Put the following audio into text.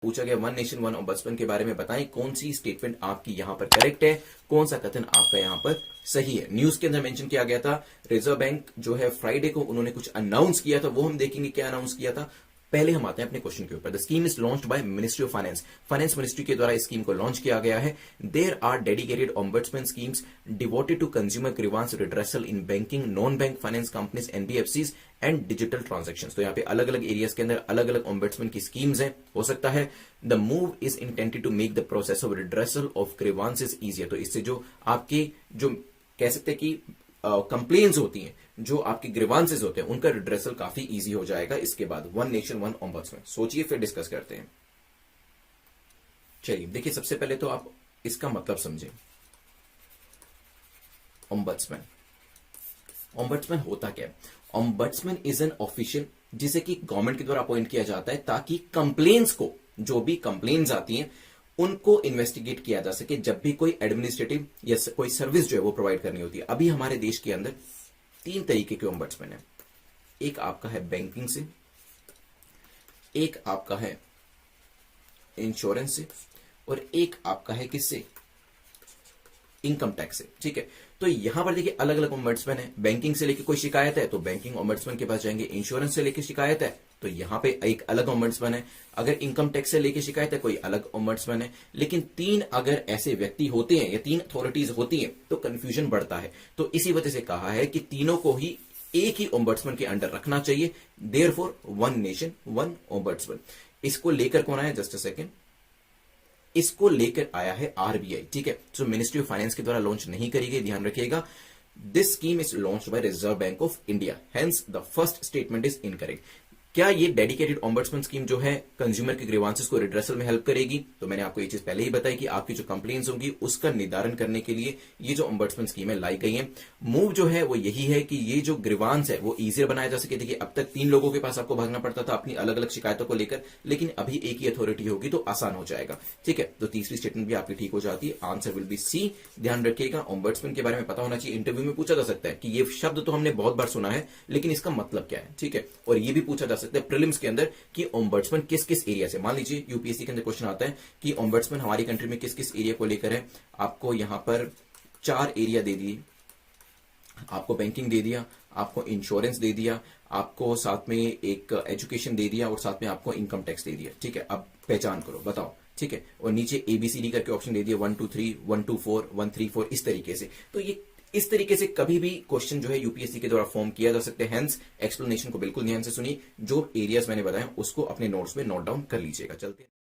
पूछा गया one nation one ombudsman के बारे में बताएं कौन सी स्टेटमेंट आपकी यहां पर करेक्ट है, कौन सा कथन आपका यहां पर सही है। न्यूज के अंदर मेंशन किया गया था रिजर्व बैंक जो है फ्राइडे को उन्होंने कुछ अनाउंस किया था, वो हम देखेंगे क्या अनाउंस किया था। पहले हम आते हैं अपने क्वेश्चन के ऊपर। The scheme is launched by ministry of finance, finance ministry के द्वारा इस स्कीम को लॉन्च किया गया है। There are dedicated ombudsman schemes devoted to consumer grievance redressal in banking, non bank finance companies, NBFCs and digital transactions. तो यहाँ पे अलग अलग एरियाज के अंदर अलग अलग ऑम्बड्समैन की स्कीम्स हैं, हो सकता है। The move is intended to make the process of redressal of grievances easier. तो इससे जो आपके जो कह सकते हैं कि कंप्लेन्स होती हैं, जो आपके ग्रीवांसेस होते हैं, उनका रिड्रेसल काफी इजी हो जाएगा इसके बाद। वन नेशन वन ऑम्बड्समैन, सोचिए फिर डिस्कस करते हैं। चलिए देखिए, सबसे पहले तो आप इसका मतलब समझें। ऑम्बड्समैन, ऑम्बड्समैन होता क्या है? ऑम्बड्समैन इज एन ऑफिशियल जिसे कि गवर्नमेंट के द्वारा अपॉइंट किया जाता है ताकि कंप्लेन्स को, जो भी कंप्लेन्स आती हैं उनको इन्वेस्टिगेट किया जा सके जब भी कोई एडमिनिस्ट्रेटिव या कोई सर्विस जो है वो प्रोवाइड करनी होती है। अभी हमारे देश के अंदर 3 तरीके के ऑम्बड्समैन है। एक आपका है बैंकिंग से, एक आपका है इंश्योरेंस से, और एक आपका है किससे? इनकम टैक्स से। ठीक है, तो यहां पर देखिए अलग अलग ऑम्बड्समैन है। बैंकिंग से लेके कोई शिकायत है तो बैंकिंग ऑम्बड्समैन के पास जाएंगे। इंश्योरेंस से लेके शिकायत है तो यहां पे एक अलग ऑम्बड्समैन है। अगर इनकम टैक्स से लेके शिकायत है कोई अलग ऑम्बड्समैन है। लेकिन 3 अगर ऐसे व्यक्ति होते हैं या 3 अथॉरिटीज होती हैं तो कंफ्यूजन बढ़ता है। तो इसी वजह से कहा है कि तीनों को ही एक ही ऑम्बड्समैन के अंडर रखना चाहिए। Therefore one nation one ombudsman. इसको लेकर कौन आया? Just a second. इसको लेकर आया है आरबीआई। ठीक है, तो मिनिस्ट्री ऑफ फाइनेंस के द्वारा लॉन्च नहीं करी गई, ध्यान रखिएगा। This scheme is launched bye reserve bank of India, hence the first statement is incorrect. क्या ये डेडिकेटेड ऑम्बड्समैन स्कीम जो है कंज्यूमर के ग्रीवांसेस को रिड्रेसल में हेल्प करेगी? तो मैंने आपको ये चीज पहले ही बताई कि आपकी जो कंप्लेंट्स होंगी उसका निदान करने के लिए ये जो ऑम्बड्समैन स्कीम है लाई गई है। मूव जो है वो यही है कि ये जो ग्रीवांस है वो इजियर बनाया जा सके। देखिए अब तक 3 लोगों के पास आपको भागना पड़ता था अपनी अलग अलग शिकायतों को लेकर, लेकिन अभी एक ही अथॉरिटी होगी तो आसान हो जाएगा। ठीक है, तो तीसरी स्टेटमेंट भी आपकी ठीक हो जाती है। Answer will be C. ध्यान रखिएगा, ऑम्बड्समैन के बारे में पता होना चाहिए। इंटरव्यू में पूछा जा सकता है कि ये शब्द तो हमने बहुत बार सुना है लेकिन इसका मतलब क्या है। ठीक है, और ये भी पूछा जा सकता है प्रीलिम्स के अंदर कि ऑम्बड्समैन किस किस एरिया से, मान लीजिए यूपीएससी के अंदर क्वेश्चन आता है कि ऑम्बड्समैन हमारी कंट्री में किस किस एरिया को लेकर है। आपको यहां पर 4 एरिया दे दिए, आपको बैंकिंग दे दिया, आपको इंश्योरेंस दे दिया, आपको साथ में एक एजुकेशन दे दिया और साथ में आपको इनकम टैक्स दे दिया। ठीक है, अब पहचान करो, बताओ। ठीक है, और नीचे एबीसीडी करके ऑप्शन दे दिया 1 2 3 1 2 4 1 3 4 इस तरीके से। तो ये इस तरीके से कभी भी क्वेश्चन जो है यूपीएससी के द्वारा फॉर्म किया जा सकता है। हेंस एक्सप्लेनेशन को बिल्कुल ध्यान से सुनिए, जो एरियाज मैंने बताया उसको अपने नोट्स में नोट डाउन कर लीजिएगा। चलते हैं।